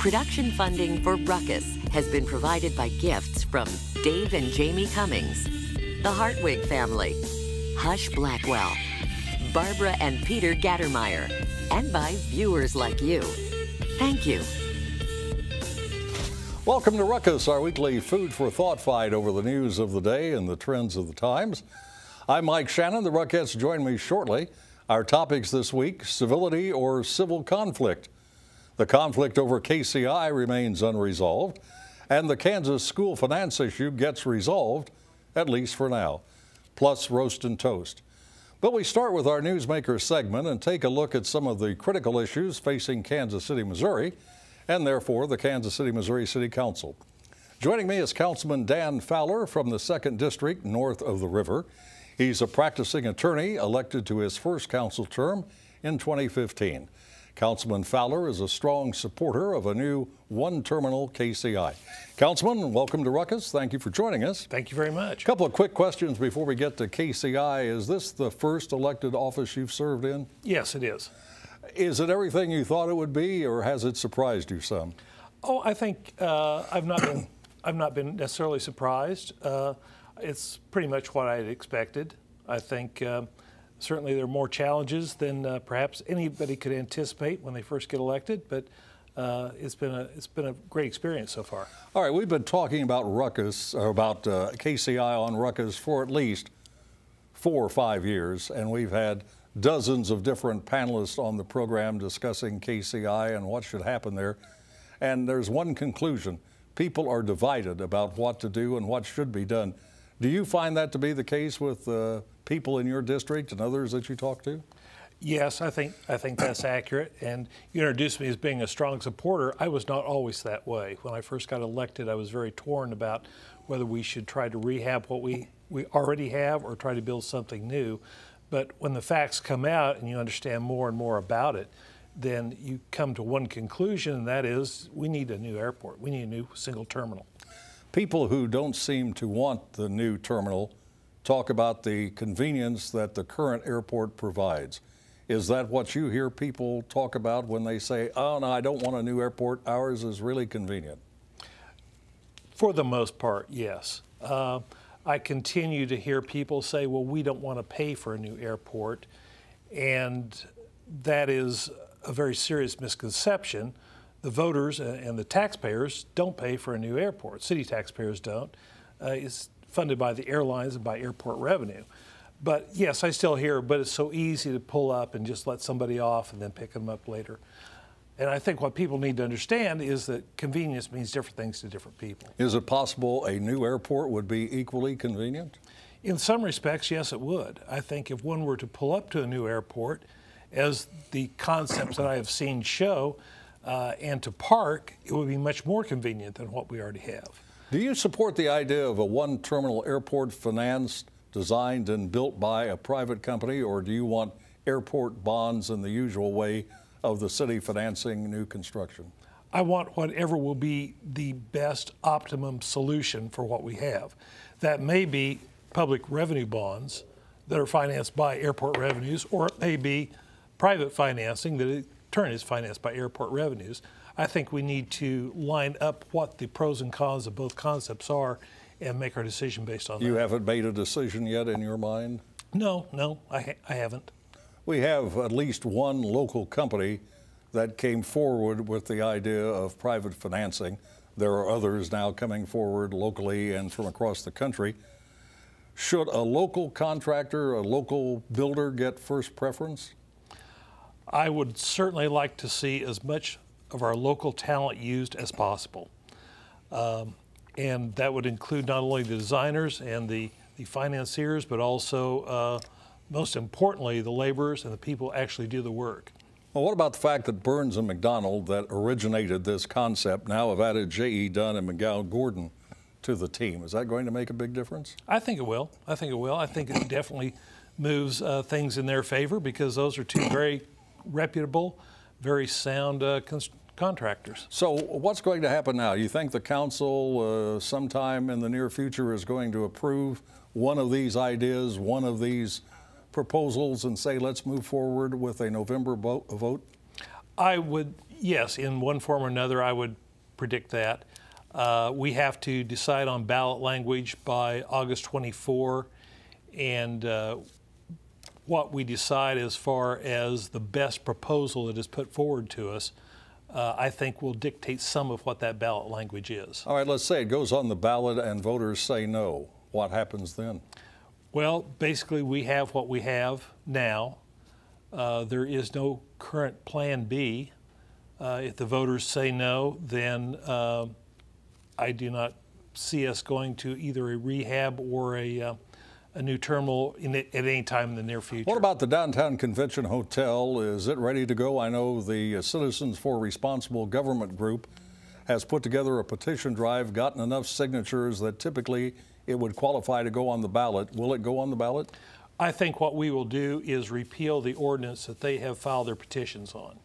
Production funding for Ruckus has been provided by gifts from Dave and Jamie Cummings, the Hartwig family, Hush Blackwell, Barbara and Peter Gattermeyer, and by viewers like you. Thank you. Welcome to Ruckus, our weekly food for thought fight over the news of the day and the trends of the times. I'm Mike Shannon. The Ruckettes join me shortly. Our topics this week: civility or civil conflict. The conflict over KCI remains unresolved, and the Kansas school finance issue gets resolved, at least for now. Plus roast and toast. But we start with our Newsmaker segment and take a look at some of the critical issues facing Kansas City, Missouri, and therefore the Kansas City, Missouri City Council. Joining me is Councilman Dan Fowler from the 2nd District north of the river. He's a practicing attorney elected to his first council term in 2015. Councilman Fowler is a strong supporter of a new one-terminal KCI. Councilman, welcome to Ruckus. Thank you for joining us. Thank you very much. A couple of quick questions before we get to KCI. Is this the first elected office you've served in? Yes, it is. Is it everything you thought it would be, or has it surprised you some? Oh, I think I've not been necessarily surprised. It's pretty much what I had expected. I think certainly there are more challenges than perhaps anybody could anticipate when they first get elected, but it's been a great experience so far. All right, we've been talking about Ruckus, or about KCI on Ruckus for at least 4 or 5 years, and we've had dozens of different panelists on the program discussing KCI and what should happen there. And there's one conclusion: people are divided about what to do and what should be done. Do you find that to be the case with people in your district and others that you talk to? Yes, I think that's accurate. And you introduced me as being a strong supporter. I was not always that way. When I first got elected, I was very torn about whether we should try to rehab what we already have or try to build something new. But when the facts come out and you understand more and more about it, then you come to one conclusion, and that is we need a new airport. We need a new single terminal. People who don't seem to want the new terminal talk about the convenience that the current airport provides. Is that what you hear people talk about when they say, oh, no, I don't want a new airport, ours is really convenient? For the most part, yes. I continue to hear people say, well, we don't want to pay for a new airport, and that is a very serious misconception. The voters and the taxpayers don't pay for a new airport. City taxpayers don't. It's funded by the airlines and by airport revenue. But yes, I still hear, but it's so easy to pull up and just let somebody off and then pick them up later. And I think what people need to understand is that convenience means different things to different people. Is it possible a new airport would be equally convenient? In some respects, yes, it would. I think if one were to pull up to a new airport, as the concepts that I have seen show, and to park, it would be much more convenient than what we already have. Do you support the idea of a one-terminal airport financed, designed, and built by a private company, or do you want airport bonds in the usual way of the city financing new construction? I want whatever will be the best optimum solution for what we have. That may be public revenue bonds that are financed by airport revenues, or it may be private financing that in turn is financed by airport revenues. I think we need to line up what the pros and cons of both concepts are and make our decision based on that. You haven't made a decision yet in your mind? No, I haven't. We have at least one local company that came forward with the idea of private financing. There are others now coming forward locally and from across the country. Should a local contractor, a local builder get first preference? I would certainly like to see as much of our local talent used as possible. And that would include not only the designers and the financiers, but also, most importantly, the laborers and the people who actually do the work. Well, what about the fact that Burns and McDonnell, that originated this concept, now have added J.E. Dunn and Miguel Gordon to the team? Is that going to make a big difference? I think it will. I think it definitely moves things in their favor, because those are two very reputable, very sound contractors. So what's going to happen now? You think the council sometime in the near future is going to approve one of these ideas, one of these proposals, and say let's move forward with a November vote? Yes, in one form or another, I would predict that. We have to decide on ballot language by August 24, and what we decide as far as the best proposal that is put forward to us, I think will dictate some of what that ballot language is. All right, let's say it goes on the ballot and voters say no. What happens then? Well, basically, we have what we have now. There is no current plan B. If the voters say no, then I do not see us going to either a rehab or a new terminal at any time in the near future. What about the Downtown Convention Hotel? Is it ready to go? I know the Citizens for Responsible Government group has put together a petition drive, gotten enough signatures that typically it would qualify to go on the ballot. Will it go on the ballot? I think what we will do is repeal the ordinance that they have filed their petitions on.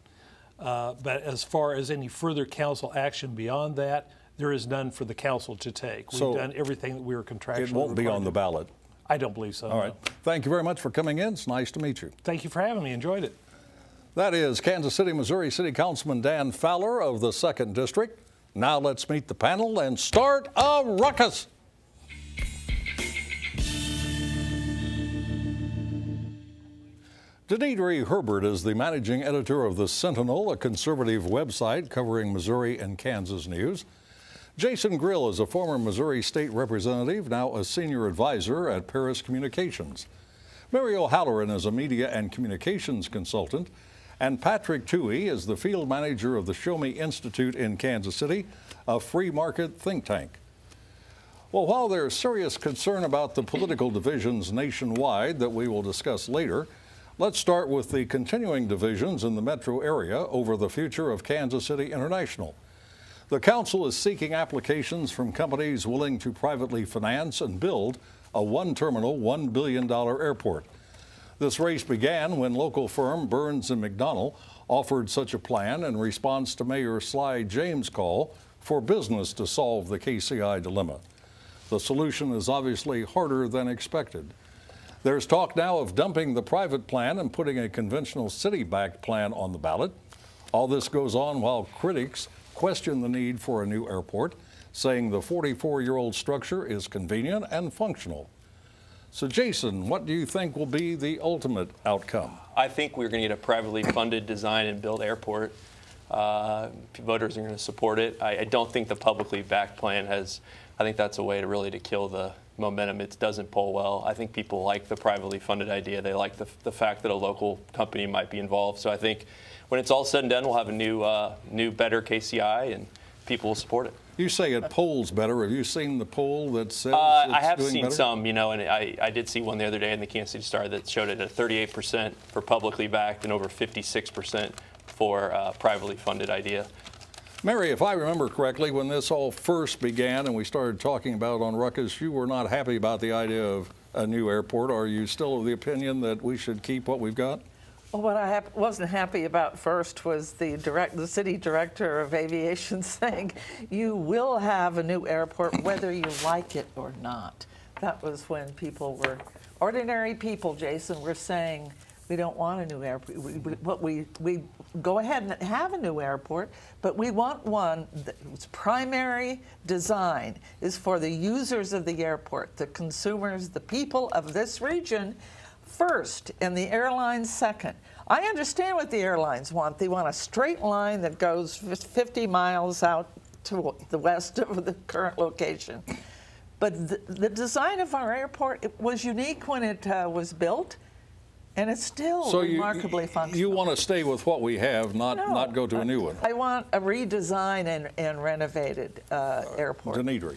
But as far as any further council action beyond that, there is none for the council to take. We've done everything that we were contractually It won't be on the ballot. I don't believe so. All right. No. Thank you very much for coming in. It's nice to meet you. Thank you for having me. Enjoyed it. That is Kansas City, Missouri City Councilman Dan Fowler of the 2nd District. Now let's meet the panel and start a ruckus. Denidre Herbert is the managing editor of the Sentinel, a conservative website covering Missouri and Kansas news. Jason Grill is a former Missouri state representative, now a senior advisor at Paris Communications. Mary O'Halloran is a media and communications consultant, and Patrick Toohey is the field manager of the Show Me Institute in Kansas City, a free market think tank. Well, while there's serious concern about the political divisions nationwide that we will discuss later, let's start with the continuing divisions in the metro area over the future of Kansas City International. The council is seeking applications from companies willing to privately finance and build a one-terminal, $1 billion airport. This race began when local firm Burns & McDonnell offered such a plan in response to Mayor Sly James' call for business to solve the KCI dilemma. The solution is obviously harder than expected. There's talk now of dumping the private plan and putting a conventional city-backed plan on the ballot. All this goes on while critics question the need for a new airport, saying the 44-year-old structure is convenient and functional. So, Jason, what do you think will be the ultimate outcome? I think we're going to get a privately funded design and build airport. Voters are going to support it. I don't think the publicly backed plan has, I think that's a way to kill the momentum. It doesn't poll well. I think people like the privately funded idea. They like the fact that a local company might be involved. So I think when it's all said and done, we'll have a new, better KCI, and people will support it. You say it polls better. Have you seen the poll that says I have doing seen better? some, and I did see one the other day in the Kansas City Star that showed it at 38% for publicly backed and over 56% for privately funded idea. Mary, if I remember correctly, when this all first began and we started talking about it on Ruckus, you were not happy about the idea of a new airport. Are you still of the opinion that we should keep what we've got? Well, what I wasn't happy about first was the city director of aviation saying, you will have a new airport whether you like it or not. That was when ordinary people, Jason, were saying, we don't want a new airport. We go ahead and have a new airport, but we want one whose primary design is for the users of the airport, the consumers, the people of this region first, and the airlines second. I understand what the airlines want. They want a straight line that goes 50 miles out to the west of the current location. But the design of our airport, it was unique when it was built. And it's still remarkably functional. You want to stay with what we have, not go to a new one. I want a redesigned and renovated airport. Denidre.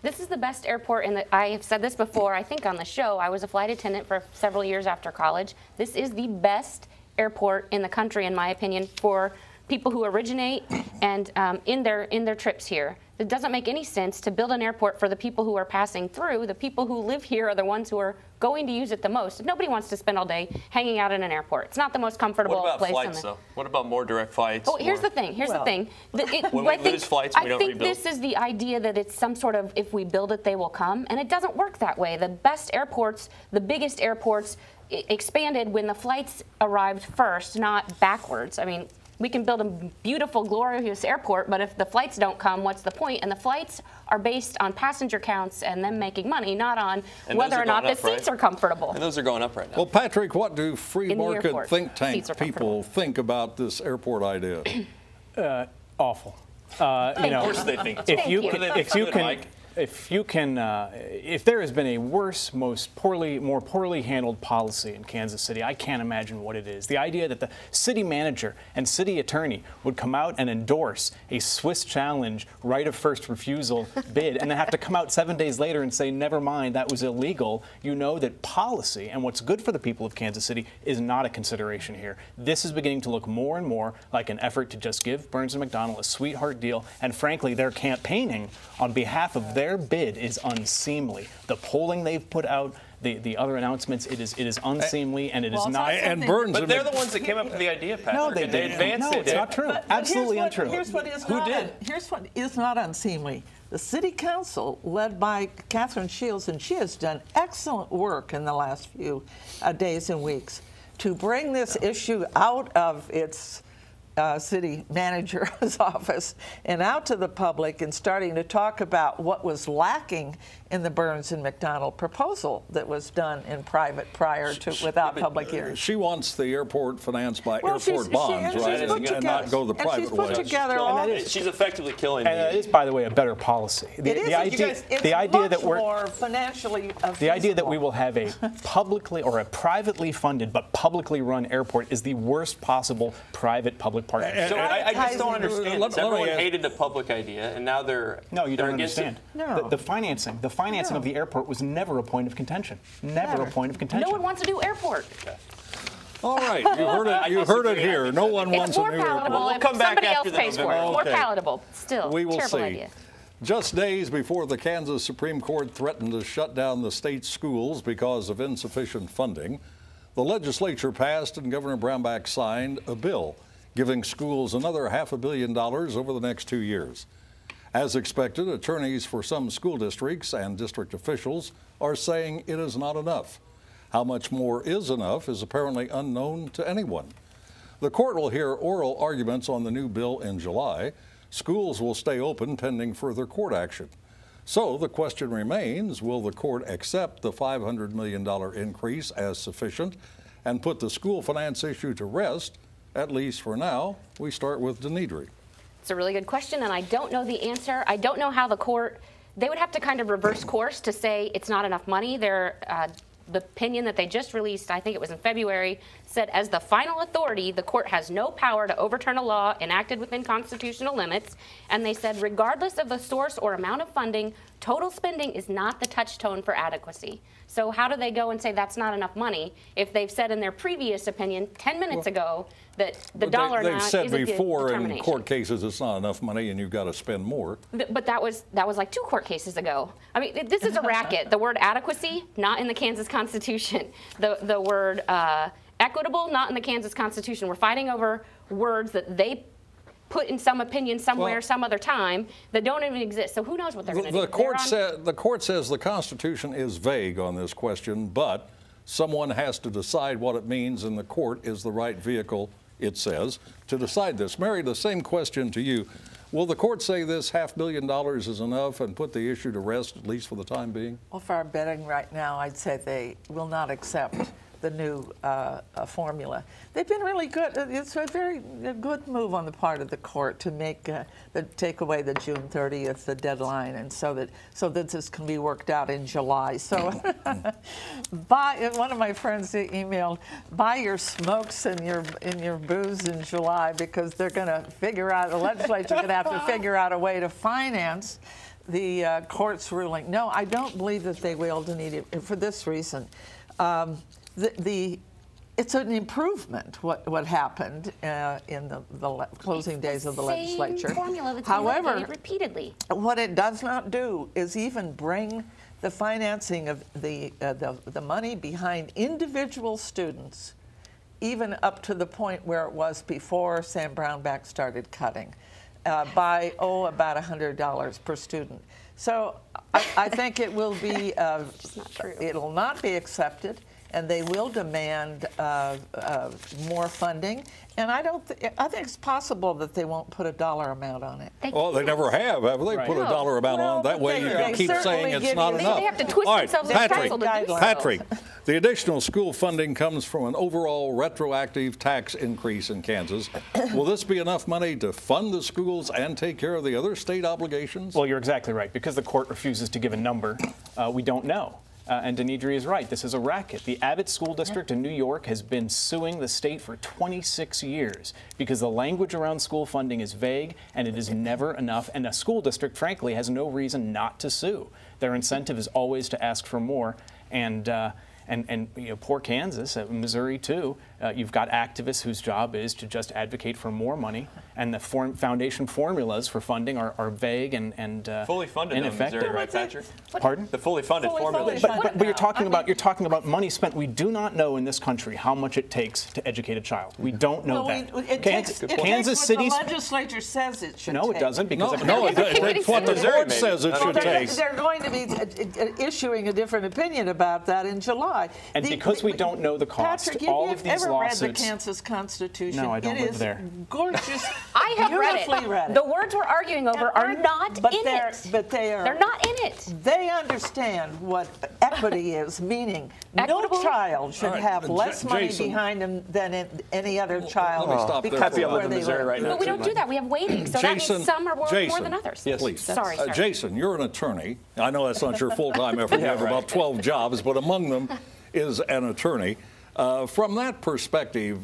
This is the best airport I have said this before, I think on the show. I was a flight attendant for several years after college. This is the best airport in the country, in my opinion, for people who originate and in their trips here. It doesn't make any sense to build an airport for the people who are passing through. The people who live here are the ones who are going to use it the most. Nobody wants to spend all day hanging out in an airport. It's not the most comfortable place. What about flights, though? What about more direct flights? Oh, here's the thing. When we lose flights, we don't rebuild. I think this is the idea that it's some sort of, if we build it, they will come. And it doesn't work that way. The best airports, the biggest airports, expanded when the flights arrived first, not backwards. I mean, we can build a beautiful, glorious airport, but if the flights don't come, what's the point? And the flights are based on passenger counts and them making money, not on whether or not the seats are comfortable. And those are going up right now. Well, Patrick, what do free market think tank people think about this airport idea? Awful. Of course they think it's awful. If there has been a worse, more poorly handled policy in Kansas City, I can't imagine what it is. The idea that the city manager and city attorney would come out and endorse a Swiss challenge right of first refusal bid and then have to come out 7 days later and say, never mind, that was illegal. You know that policy and what's good for the people of Kansas City is not a consideration here. This is beginning to look more and more like an effort to just give Burns & McDonnell a sweetheart deal, and frankly, their campaigning on behalf of their bid is unseemly. The polling they've put out, the other announcements, it is unseemly, and it is not. And Burns, but they're the ones that came up with the idea, Patrick. No, they didn't. advanced No, it. it's not true. Absolutely untrue. Here's what is Who did? Here's what is not unseemly. The City Council, led by Catherine Shields, and she has done excellent work in the last few days and weeks to bring this issue out of its city manager's office and out to the public, and starting to talk about what was lacking in the Burns and McDonnell proposal that was done in private prior to without public hearing. she wants the airport financed by Well, airport bonds, right? And not go the private way. She's effectively killing And that is, by the way, a better policy. It's much more financially the idea that feasible. we will have a publicly or a privately funded but publicly run airport is the worst possible private-public partnership. So I just don't understand. Let Everyone me ask- hated the public idea, and now they're No, you don't against understand. it. No. The financing of the airport was never a point of contention. Never a point of contention. No one wants a new airport. All right, you heard it here. No one wants It's a more new airport. palatable if come back somebody else after the pays for it. November. More Okay. palatable. Still, We will terrible see. idea. Just days before the Kansas Supreme Court threatened to shut down the state's schools because of insufficient funding, the legislature passed and Governor Brownback signed a bill giving schools another $500 million over the next 2 years. As expected, attorneys for some school districts and district officials are saying it is not enough. How much more is enough is apparently unknown to anyone. The court will hear oral arguments on the new bill in July. Schools will stay open pending further court action. So the question remains, will the court accept the $500 million increase as sufficient and put the school finance issue to rest? At least for now. We start with Denidre. It's a really good question, and I don't know the answer. I don't know how the court, they would have to kind of reverse course to say it's not enough money. The opinion that they just released, I think it was in February, said as the final authority, the court has no power to overturn a law enacted within constitutional limits. And they said, regardless of the source or amount of funding, total spending is not the touchstone for adequacy. So how do they go and say that's not enough money if they've said in their previous opinion 10 minutes ago that the dollar amount They've said isn't the before in determination? court cases it's not enough money and you've got to spend more. But that was like 2 court cases ago. I mean, this is a racket. The word adequacy, not in the Kansas Constitution. The word equitable, not in the Kansas Constitution. We're fighting over words that they put in some opinion somewhere, some other time, that don't even exist. So who knows what they're going to do? The court says the Constitution is vague on this question, but someone has to decide what it means, and the court is the right vehicle, it says, to decide this. Mary, the same question to you. Will the court say this $500 million is enough and put the issue to rest, at least for the time being? Well, for our betting right now, I'd say they will not accept the new formula. They've been really good. It's a very good move on the part of the court to make take away the June 30th the deadline, and so that this can be worked out in July. So, one of my friends emailed, buy your smokes and your booze in July, because they're going to figure out, the legislature's going to have to figure out a way to finance the court's ruling. No, I don't believe that they will, Denise, for this reason. It's an improvement what happened in the closing days of the legislature. Same formula that's However, been repeated repeatedly. What it does not do is even bring the financing of the money behind individual students even up to the point where it was before Sam Brownback started cutting by about $100 per student. So I think it will be, it'll not be accepted. and they will demand more funding. And I think it's possible that they won't put a dollar amount on it. Well, they never have they? Right. Put a dollar amount on it. That way you can keep saying it's not enough. They have to twist All right, themselves in the pretzel to do so. Patrick, the additional school funding comes from an overall retroactive tax increase in Kansas. Will this be enough money to fund the schools and take care of the other state obligations? Well, you're exactly right. Because the court refuses to give a number, we don't know. And Denidri is right. This is a racket. The Abbott School District in New York has been suing the state for 26 years because the language around school funding is vague and it is never enough. And a school district, frankly, has no reason not to sue. Their incentive is always to ask for more. And you know, poor Kansas, Missouri too, you've got activists whose job is to just advocate for more money, and the foundation formulas for funding are vague and fully funded ineffective. in Missouri, right, Patrick? Pardon? The fully funded formulas. But you're talking about money spent. We do not know in this country how much it takes to educate a child. We don't know that. Kansas City. The legislature says it should. No, it doesn't. Because it's what the court says it should take. They're going to be issuing a different opinion about that in July. And because we don't know the cost, Patrick, all of these lawsuits. Have you ever read the Kansas Constitution? No, I don't live there. It is gorgeous. I have read it. The words we're arguing over are not in it. But they're not in it. They understand what equity is, meaning no child should have less money behind them than any other child. Let me stop there. Happy I live in Missouri right now. But we don't do that. We have weighting, so that means some are worth more than others. Yes, please. Sorry. Jason, you're an attorney. I know that's not your full-time effort. You have about 12 jobs, but among them is an attorney. From that perspective,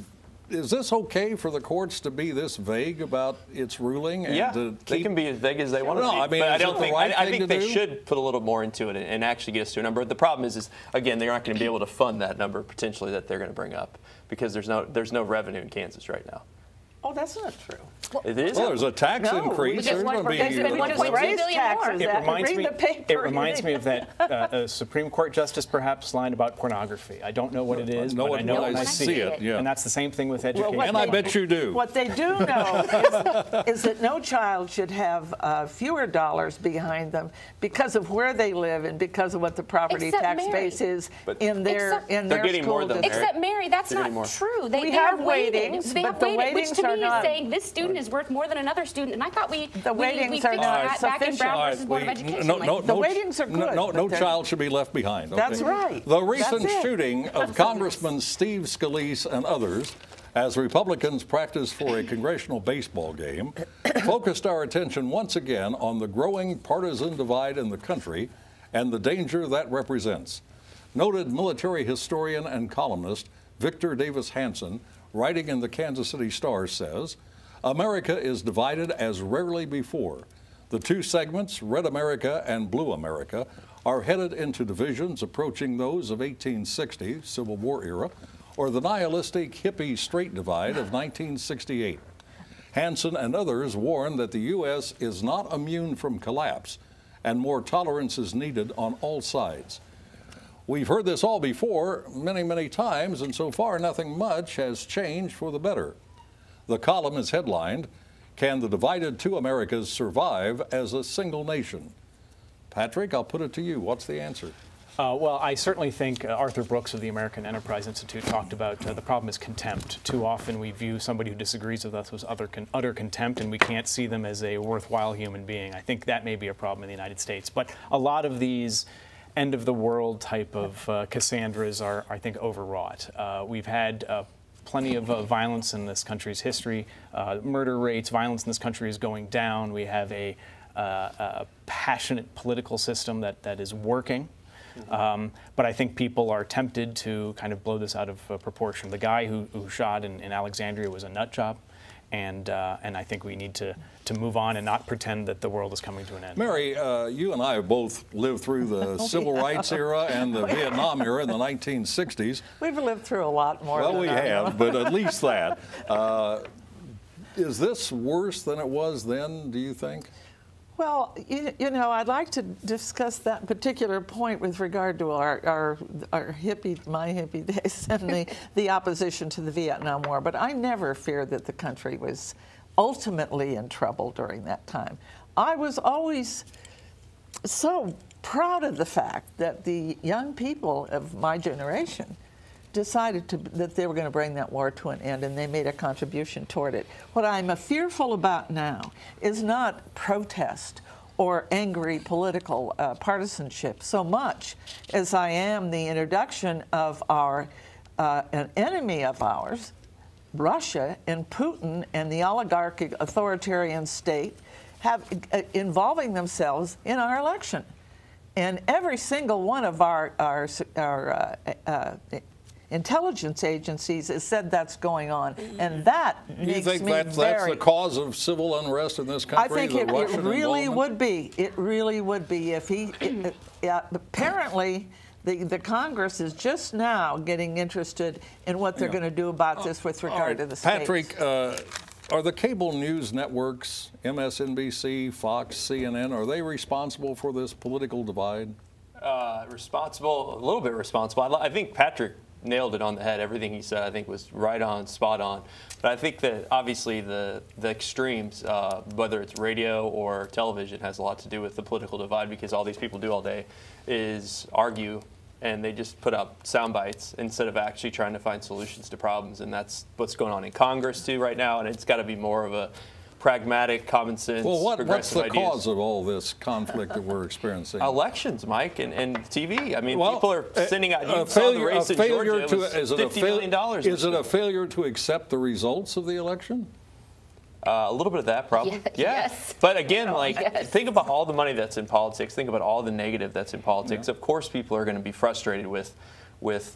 is this okay for the courts to be this vague about its ruling? And they can be as vague as they want to be. I mean, but I think they do? should put a little more into it and actually get us to a number. The problem is again, they're not going to be able to fund that number potentially that they're going to bring up because there's no revenue in Kansas right now. Oh, that's not true. It is. Well, there's a tax increase. There's going to be. It reminds me of that a Supreme Court justice perhaps line about pornography. I don't know what it is, but I know when I see it. Yeah. And that's the same thing with education. And I bet you do. What they do know is that no child should have fewer dollars behind them because of where they live and because of what the property tax base is in their school district. Except Mary, that's not true. They have weightings, They have weightings, which to me is saying this student is worth more than another student. And I thought we fixed that back in Brown versus Board of Education. The weightings are good. No child should be left behind. Okay? That's right. The recent shooting of Congressman Steve Scalise and others, as Republicans practiced for a congressional baseball game, focused our attention once again on the growing partisan divide in the country and the danger that represents. Noted military historian and columnist Victor Davis Hanson, writing in the Kansas City Star, says, America is divided as rarely before. The two segments, Red America and Blue America, are headed into divisions approaching those of 1860, Civil War era, or the nihilistic hippie straight divide of 1968. Hanson and others warn that the U.S. is not immune from collapse, and more tolerance is needed on all sides. We've heard this all before, many, many times, and so far nothing much has changed for the better. The column is headlined, Can the Divided Two Americas Survive as a Single Nation? Patrick, I'll put it to you. What's the answer? Well, I certainly think Arthur Brooks of the American Enterprise Institute talked about the problem is contempt. Too often we view somebody who disagrees with us as utter contempt, and we can't see them as a worthwhile human being. I think that may be a problem in the United States. But a lot of these end-of-the-world type of Cassandras are, I think, overwrought. We've had plenty of violence in this country's history. Murder rates, violence in this country is going down. We have a passionate political system that is working. But I think people are tempted to kind of blow this out of proportion. The guy who shot in Alexandria was a nut job, and I think we need to move on and not pretend that the world is coming to an end. Mary, you and I have both lived through the Civil Rights era and the Vietnam era in the 1960s. We've lived through a lot more. Well, we have, but at least that. Is this worse than it was then, do you think? Well, you know, I'd like to discuss that particular point with regard to our my hippie days and the opposition to the Vietnam War. But I never feared that the country was ultimately in trouble during that time. I was always so proud of the fact that the young people of my generation decided that they were going to bring that war to an end, and they made a contribution toward it. What I'm fearful about now is not protest or angry political partisanship so much as I am the introduction of an enemy of ours, Russia and Putin and the oligarchic authoritarian state involving themselves in our election. And every single one of our intelligence agencies has said that's going on, and that makes me very... that's the cause of civil unrest in this country? I think it really would be. It really would be if he... apparently, the Congress is just now getting interested in what they're going to do about this with regard to the states. Patrick, are the cable news networks, MSNBC, Fox, CNN, are they responsible for this political divide? Responsible, a little bit responsible. I think Patrick nailed it on the head. Everything he said, I think, was right on, spot on. But I think that obviously the extremes, whether it's radio or television, has a lot to do with the political divide, because all these people do all day is argue, and they just put up sound bites instead of actually trying to find solutions to problems. And that's what's going on in Congress too right now. And it's got to be more of a pragmatic, common sense, what's the ideas. cause of all this conflict that we're experiencing? Elections, Mike, and TV. I mean, people are sending out. Is it a failure to accept the results of the election? A little bit of that, probably. Yeah. Yes. But again, think about all the money that's in politics. Think about all the negative that's in politics. Of course, people are going to be frustrated with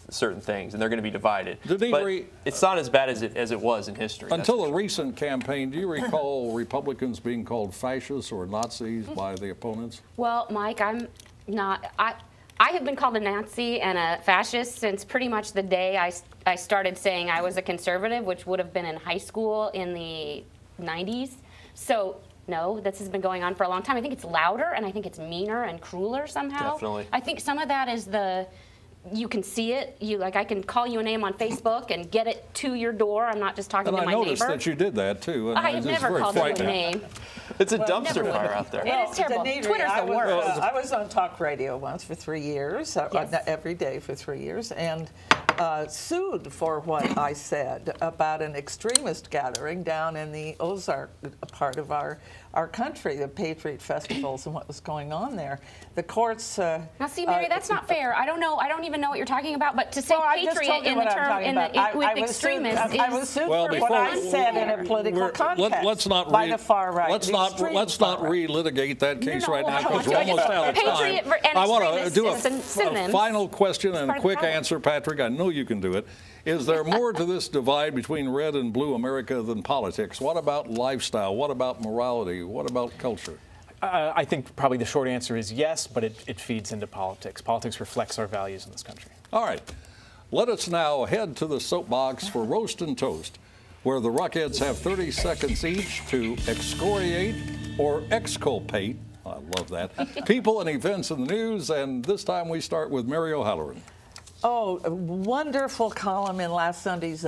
certain things, and they're going to be divided. But it's not as bad as it was in history. Until a recent campaign, do you recall Republicans being called fascists or Nazis by the opponents? Well, Mike, I'm not. I have been called a Nazi and a fascist since pretty much the day I started saying I was a conservative, which would have been in high school in the 90s. So no, this has been going on for a long time. I think it's louder, and I think it's meaner and crueler somehow. Definitely. I think some of that is you can see it. I can call you a name on Facebook and get it to your door. I'm not just talking to my neighbor. And I noticed that you did that too. And I never called you a name. It's a dumpster fire out there. It is terrible. Twitter's the worst. I was on talk radio once for 3 years, every day for 3 years, and sued for what I said about an extremist gathering down in the Ozark part of our country, the Patriot festivals and what was going on there. The courts... now see, Mary, that's not fair. I don't even know what you're talking about, but to say Patriot in the term with extremists I was sued for what I said in a political context by the far right. Let's not relitigate that case right now, because we're almost out of time. I want to do a final question and a quick answer, Patrick. I know you can do it. Is there more to this divide between red and blue America than politics? What about lifestyle? What about morality? What about culture? I think probably the short answer is yes, but it feeds into politics. Politics reflects our values in this country. All right. Let us now head to the soapbox for Roast and Toast, where the Ruckheads have 30 seconds each to excoriate or exculpate, I love that, people and events in the news. And this time we start with Mary O'Halloran. Oh, a wonderful column in last Sunday's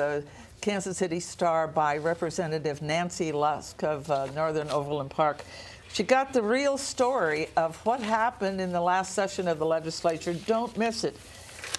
Kansas City Star by Representative Nancy Lusk of Northern Overland Park. She got the real story of what happened in the last session of the legislature. Don't miss it.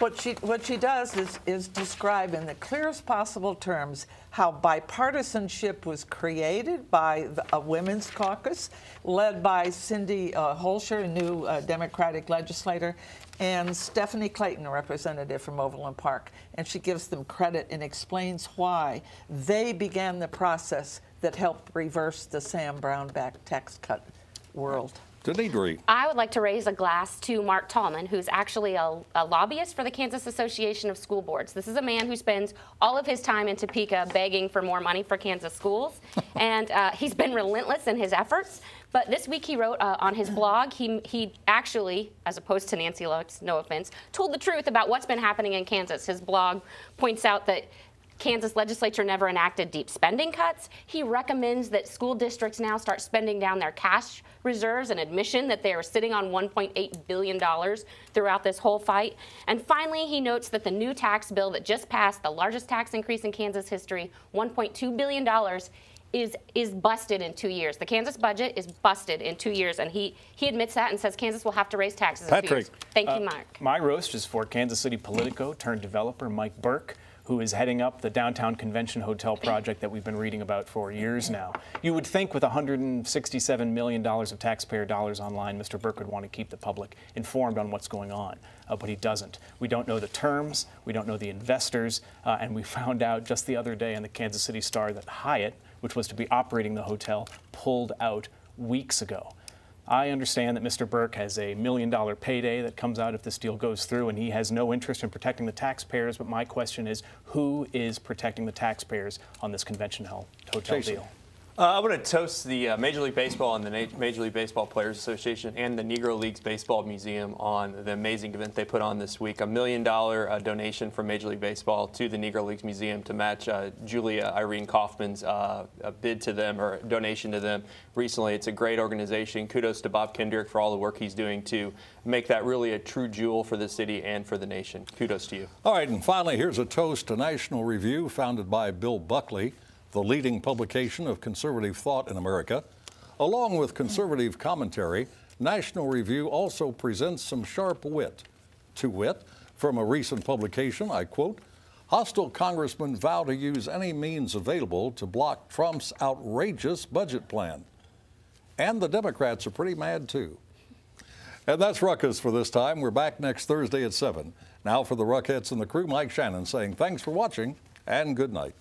What she does is describe in the clearest possible terms how bipartisanship was created by a women's caucus led by Cindy Holscher, a new Democratic legislator, and Stephanie Clayton, a representative from Overland Park. And she gives them credit and explains why they began the process that helped reverse the Sam Brownback tax cut world. I would like to raise a glass to Mark Tallman, who's actually a lobbyist for the Kansas Association of School Boards. This is a man who spends all of his time in Topeka begging for more money for Kansas schools, and he's been relentless in his efforts. But this week he wrote on his blog, he actually, as opposed to Nancy Lusk, no offense, told the truth about what's been happening in Kansas. His blog points out that Kansas legislature never enacted deep spending cuts. He recommends that school districts now start spending down their cash reserves, an admission that they are sitting on $1.8 billion throughout this whole fight. And finally, he notes that the new tax bill that just passed, the largest tax increase in Kansas history, $1.2 billion, is busted in 2 years. The Kansas budget is busted in 2 years, and he admits that and says Kansas will have to raise taxes in 2 years. Thank you, Mark. My roast is for Kansas City Politico turned developer Mike Burke, who is heading up the downtown convention hotel project that we've been reading about for years now. You would think with $167 million of taxpayer dollars online, Mr. Burke would want to keep the public informed on what's going on, but he doesn't. We don't know the terms, we don't know the investors, and we found out just the other day in the Kansas City Star that Hyatt, which was to be operating the hotel, pulled out weeks ago. I understand that Mr. Burke has a $1 million payday that comes out if this deal goes through, and he has no interest in protecting the taxpayers, but my question is, who is protecting the taxpayers on this convention hotel deal? I want to toast the Major League Baseball and the Major League Baseball Players Association and the Negro Leagues Baseball Museum on the amazing event they put on this week. $1 million donation from Major League Baseball to the Negro Leagues Museum to match Julia Irene Kaufman's bid to them, or donation to them recently. It's a great organization. Kudos to Bob Kendrick for all the work he's doing to make that really a true jewel for the city and for the nation. Kudos to you. All right, and finally, here's a toast to National Review, founded by Bill Buckley, the leading publication of conservative thought in America. Along with conservative commentary, National Review also presents some sharp wit. To wit, from a recent publication, I quote, "Hostile congressmen vow to use any means available to block Trump's outrageous budget plan." And the Democrats are pretty mad, too. And that's Ruckus for this time. We're back next Thursday at 7. Now for the Ruckettes and the crew, Mike Shannon saying thanks for watching and good night.